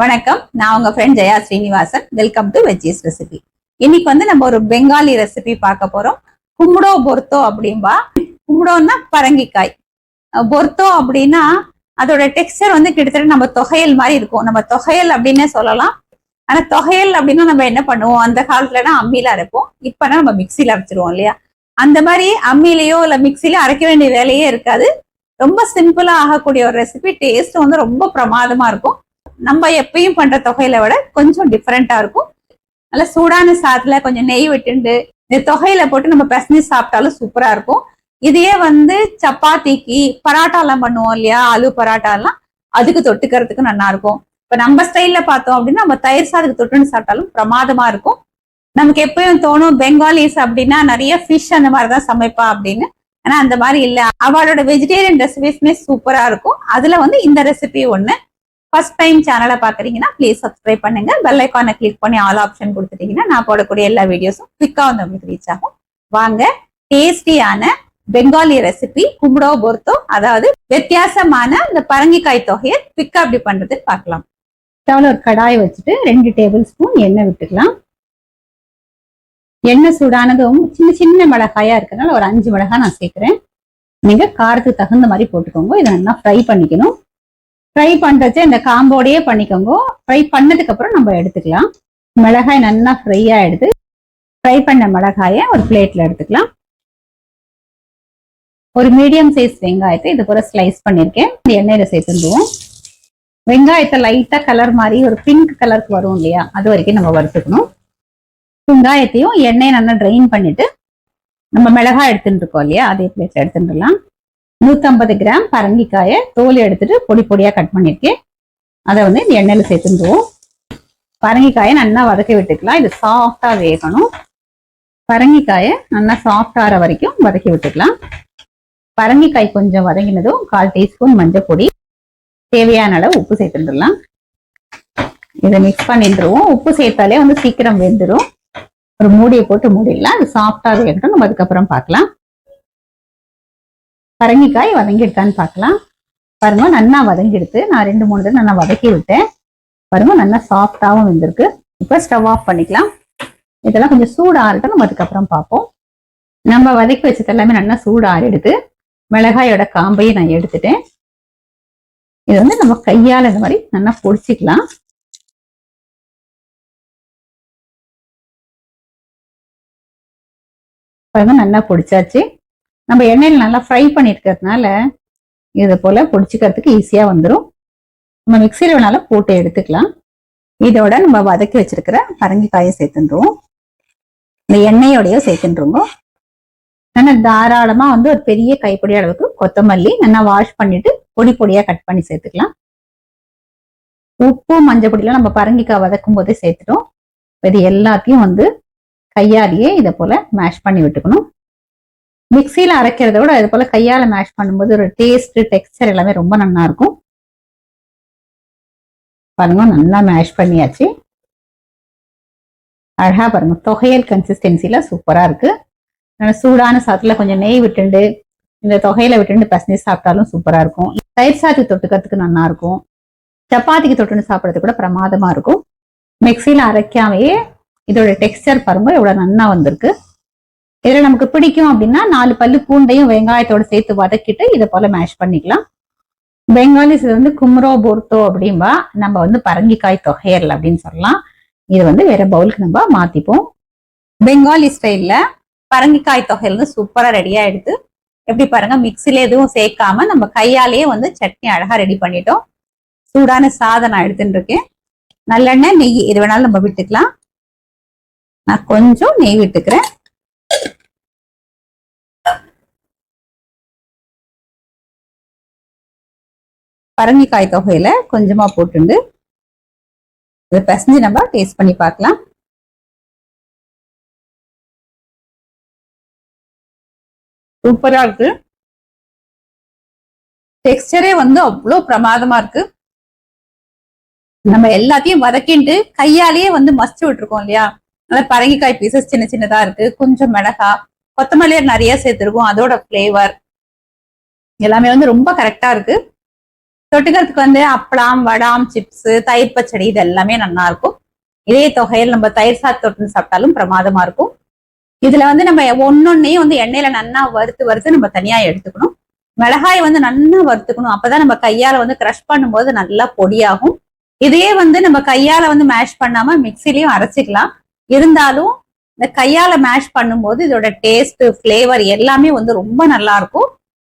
வணக்கம், நான் உங்க friend Jaya Srinivasan. Welcome to veggies recipe. இன்னைக்கு வந்து நம்ம ஒரு பெங்காலி ரெசிபி பார்க்க போறோம். கும்படோ பொர்த்தோ அப்படின்பா. கும்படோன்னா பரங்கிக்காய், பொர்த்தோ அப்படின்னா அதோட டெக்ஸ்டர் வந்து கிட்டத்தட்ட நம்ம தொகையல் மாதிரி இருக்கும். நம்ம தொகையல் அப்படின்னே சொல்லலாம். ஆனா தொகையல் அப்படின்னா நம்ம என்ன பண்ணுவோம், அந்த காலத்துலனா அம்மியில அரைப்போம், இப்பனா நம்ம மிக்சியில அரைச்சிருவோம் இல்லையா. அந்த மாதிரி அம்மியிலயோ இல்ல மிக்சிலயோ அரைக்க வேண்டிய வேலையே இருக்காது. ரொம்ப சிம்பிளா ஆகக்கூடிய ஒரு ரெசிபி. டேஸ்ட் வந்து ரொம்ப பிரமாதமா இருக்கும். நம்ம எப்பயும் பண்ற தொகையில விட கொஞ்சம் டிஃப்ரெண்டா இருக்கும். நல்ல சூடான சாதத்துல கொஞ்சம் நெய் விட்டுண்டு இந்த தொகையில போட்டு நம்ம பிசைஞ்சு சாப்பிட்டாலும் சூப்பரா இருக்கும். இதையே வந்து சப்பாத்திக்கு பராட்டா எல்லாம் பண்ணுவோம் இல்லையா, ஆலு பராட்டா எல்லாம் அதுக்கு தொட்டுக்கிறதுக்கு நல்லா இருக்கும். இப்ப நம்ம ஸ்டைல்ல பார்த்தோம் அப்படின்னா நம்ம தயிர் சாதத்துக்கு தொட்டுன்னு சாப்பிட்டாலும் பிரமாதமா இருக்கும். நமக்கு எப்பயும் தோணும் பெங்காலிஸ் அப்படின்னா நிறைய ஃபிஷ் அந்த மாதிரிதான் சமைப்பா அப்படின்னு. ஆனா அந்த மாதிரி இல்ல, அவளோட வெஜிடேரியன் ரெசிபிஸ்மே சூப்பரா இருக்கும். அதுல வந்து இந்த ரெசிபி ஒண்ணு. ஃபர்ஸ்ட் டைம் சேனலை பாக்குறீங்கன்னா ப்ளீஸ் சப்ஸ்கிரைப் பண்ணுங்க. பெல் ஐக்கானை கிளிக் பண்ணி ஆல் ஆப்ஷன் கொடுத்துட்டீங்கன்னா நான் போடக்கூடிய எல்லா வீடியோஸும் குவிக்கா வந்து உங்களுக்கு ரீச் ஆகும். வாங்க, டேஸ்டியான பெங்காலி ரெசிபி கும்படோ பொர்த்தோ, அதாவது வித்தியாசமான இந்த பரங்கிக்காய் தொகையை குவிக்கா அப்படி பண்றதுன்னு பார்க்கலாம். ஸ்டவ்ல ஒரு கடாய் வச்சுட்டு 2 டேபிள் ஸ்பூன் எண்ணெய் விட்டுக்கலாம். எண்ணெய் சூடானதும் சின்ன சின்ன மிளகாயா இருக்கனால ஒரு 5 மிளகாய் நான் சேர்க்கிறேன். நீங்க காரத்துக்கு தகுந்த மாதிரி போட்டுக்கோங்க. இதை நல்லா ஃப்ரை பண்ணிக்கணும். ஃப்ரை பண்றச்ச இந்த காம்போடையே பண்ணிக்கோங்க. ஃப்ரை பண்ணதுக்கு அப்புறம் நம்ம எடுத்துக்கலாம். மிளகாய் நல்லா ஃப்ரையா எடுத்து ஃப்ரை பண்ண மிளகாயை ஒரு பிளேட்ல எடுத்துக்கலாம். ஒரு மீடியம் சைஸ் வெங்காயத்தை இது போல ஸ்லைஸ் பண்ணிருக்கேன். இந்த எண்ணெயில சேர்த்துடுவோம். வெங்காயத்தை லைட்டா கலர் மாதிரி ஒரு பிங்க் கலருக்கு வரும் இல்லையா, அது வரைக்கும் நம்ம வறுத்துக்கணும். வெங்காயத்தையும் எண்ணெயை நல்லா ட்ரைன் பண்ணிட்டு நம்ம மிளகாய் எடுத்துட்டு இருக்கோம் இல்லையா, அதே பிளேட்ல எடுத்துடலாம். 150 கிராம் பரங்கிக்காயை தோல் எடுத்துட்டு பொடி பொடியா கட் பண்ணிருக்கேன். அதை வந்து இந்த எண்ணெயில சேர்த்துருவோம். பரங்கிக்காயை நல்லா வதக்கி விட்டுக்கலாம். இது சாஃப்டா வேகணும். பரங்கிக்காயை நல்லா சாஃப்ட் ஆற வரைக்கும் வதக்கி விட்டுக்கலாம். பரங்கிக்காய் கொஞ்சம் வதங்கினதும் 1/4 டீஸ்பூன் மஞ்சள் பொடி, தேவையான அளவு உப்பு சேர்த்துடலாம். இதை மிக்ஸ் பண்ணிட்டுருவோம். உப்பு சேர்த்தாலே வந்து சீக்கிரம் வெந்துடும். ஒரு மூடியை போட்டு மூடிடலாம். அது சாஃப்டா வேகட்டும், நம்ம அதுக்கப்புறம் பார்க்கலாம். பரங்கிக்காய் வதங்கிடுதான்னு பார்க்கலாம். பாருங்க, நல்லா வதங்கிடுது. நான் 2-3 தடவை நல்லா வதக்கி விட்டேன். பாருங்க, நல்லா சாஃப்டாவும் வெந்திருக்கு. இப்போ ஸ்டவ் ஆஃப் பண்ணிக்கலாம். இதெல்லாம் கொஞ்சம் சூடு ஆறட்டும், நம்ம அதுக்கப்புறம் பார்ப்போம். நம்ம வதக்கி வச்சது எல்லாமே நல்லா சூடு ஆறிடுது. மிளகாயோட காம்பையும் நான் எடுத்துட்டேன். இது வந்து நம்ம கையால் இந்த மாதிரி நல்லா பொடிச்சிக்கலாம். பாருங்க, நல்லா பொடிச்சாச்சு. நம்ம எண்ணெயில் நல்லா ஃப்ரை பண்ணிருக்கிறதுனால இது போல பொடிச்சுக்கிறதுக்கு ஈஸியா வந்துடும். நம்ம மிக்சியில வேணாலும் போட்டு எடுத்துக்கலாம். இதோட நம்ம வதக்கி வச்சிருக்கிற பரங்கிக்காயை சேர்த்துருவோம். இந்த எண்ணெயோடையும் சேர்த்துருவோம். நல்லா தாராளமா வந்து ஒரு பெரிய கைப்பிடி அளவுக்கு கொத்தமல்லி நல்லா வாஷ் பண்ணிட்டு பொடி பொடியா கட் பண்ணி சேர்த்துக்கலாம். உப்பு மஞ்சள் பொடியெல்லாம் நம்ம பரங்கிக்காய் வதக்கும் போதே சேர்த்துட்டோம். இது எல்லாத்தையும் வந்து கையாலேயே இதை போல மேஷ் பண்ணி விட்டுக்கணும். மிக்சியில அரைக்கிறத விட இது போல கையால மேஷ் பண்ணும்போது ஒரு டேஸ்ட் டெக்ஸ்டர் எல்லாமே ரொம்ப நல்லா இருக்கும். பாருங்க, நல்லா மேஷ் பண்ணியாச்சு. அழகா பாருங்க, தொகையல் கன்சிஸ்டன்சில சூப்பரா இருக்கு. சூடான சாத்துல கொஞ்சம் நெய் விட்டுண்டு இந்த தொகையில விட்டுண்டு பசஞ்சு சாப்பிட்டாலும் சூப்பரா இருக்கும். தயிர் சாதத்துக்கு தொட்டுக்கிறதுக்கு நல்லா இருக்கும். சப்பாத்திக்கு தொட்டுன்னு சாப்பிட்றதுக்கு கூட பிரமாதமா இருக்கும். மிக்சியில அரைக்காமையே இதோட டெக்ஸ்டர் பாருங்க எவ்வளவு நல்லா வந்திருக்கு. இதுல நமக்கு பிடிக்கும் அப்படின்னா 4 பல்லு பூண்டையும் வெங்காயத்தோட சேர்த்து வதக்கிட்டு இதை போல மேஷ் பண்ணிக்கலாம். பெங்காலிஸ் வந்து கும்படோ பொர்த்தோ அப்படின்பா, நம்ம வந்து பரங்கிக்காய் தொகையல் அப்படின்னு சொல்லலாம். இது வந்து வேற பவுலுக்கு நம்ம மாத்திப்போம். பெங்காலி ஸ்டைல்ல பரங்கிக்காய் தொகையல் வந்து சூப்பரா ரெடியா எடுத்து எப்படி பாருங்க, மிக்சில எதுவும் சேர்க்காம நம்ம கையாலேயே வந்து சட்னி அழகா ரெடி பண்ணிட்டோம். சூடான சாதம் நான் எடுத்துட்டு இருக்கேன். நல்லெண்ணெய், நெய் எது வேணாலும் நம்ம விட்டுக்கலாம். நான் கொஞ்சம் நெய் விட்டுக்கிறேன். பரங்கிக்காய் தொகையில கொஞ்சமா போட்டுண்டு இதை பிசைஞ்சு நம்ம டேஸ்ட் பண்ணி பார்க்கலாம். சூப்பரா இருக்கு. டெக்ஸ்டரே வந்து அவ்வளவு பிரமாதமா இருக்கு. நம்ம எல்லாத்தையும் வதக்கிட்டு கையாலேயே வந்து மசிச்சு விட்டுருக்கோம் இல்லையா, அதனால பரங்கிக்காய் பீசஸ் சின்ன சின்னதா இருக்கு. கொஞ்சம் மிளகா, கொத்தமல்லியை நிறைய சேர்த்திருக்கோம். அதோட பிளேவர் எல்லாமே வந்து ரொம்ப கரெக்டா இருக்கு. தொட்டுக்கிறதுக்கு வந்து அப்பளம், வடாம், சிப்ஸ், தயிர் பச்சடி இது எல்லாமே நல்லா இருக்கும். இதே தொகையில் நம்ம தயிர் சாத்து தொட்டுன்னு சாப்பிட்டாலும் பிரமாதமா இருக்கும். இதுல வந்து நம்ம ஒன்னொன்னையும் வந்து எண்ணெயில நல்லா வறுத்து நம்ம தனியா எடுத்துக்கணும். மிளகாய் வந்து நல்லா வறுத்துக்கணும். அப்பதான் நம்ம கையால வந்து கிரஷ் பண்ணும்போது நல்லா பொடியாகும். இதே வந்து நம்ம கையால வந்து மேஷ் பண்ணாம மிக்சிலையும் அரைச்சிக்கலாம். இருந்தாலும் இந்த கையால மேஷ் பண்ணும்போது இதோட டேஸ்ட், ஃபிளேவர் எல்லாமே வந்து ரொம்ப நல்லா இருக்கும்.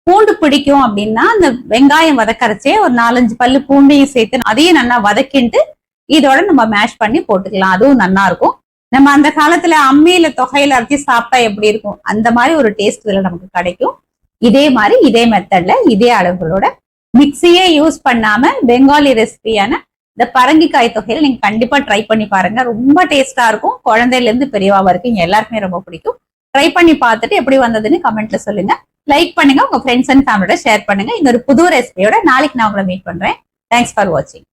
பூண்டு பிடிக்கும் அப்படின்னா அந்த வெங்காயம் வதக்கரைச்சே ஒரு 4-5 பல்லு பூண்டையும் சேர்த்து அதையும் நல்லா வதக்கிட்டு இதோட நம்ம மேஷ் பண்ணி போட்டுக்கலாம். அதுவும் நல்லா இருக்கும். நம்ம அந்த காலத்துல அம்மியில தொகையில அரைச்சி சாப்பிட்டா எப்படி இருக்கும், அந்த மாதிரி ஒரு டேஸ்ட் இதுல நமக்கு கிடைக்கும். இதே மாதிரி இதே மெத்தட்ல இதே அளவுகளோட மிக்சியே யூஸ் பண்ணாம பெங்காலி ரெசிபியான இந்த பரங்கிக்காய் தொகையில நீங்க கண்டிப்பா ட்ரை பண்ணி பாருங்க. ரொம்ப டேஸ்டா இருக்கும். குழந்தையில இருந்து பெரியவா வரைக்கும் எல்லாருக்குமே ரொம்ப பிடிக்கும். ட்ரை பண்ணி பார்த்துட்டு எப்படி வந்ததுன்னு கமெண்ட்ல சொல்லுங்க. லைக் பண்ணுங்க, உங்க ஃப்ரெண்ட்ஸ் அண்ட் ஃபேமிலியோட ஷேர் பண்ணுங்க. இன்னொரு புது ரெசிபியோட நாளைக்கு நான் உங்களை மீட் பண்றேன். தேங்க்ஸ் ஃபார் வாட்சிங்.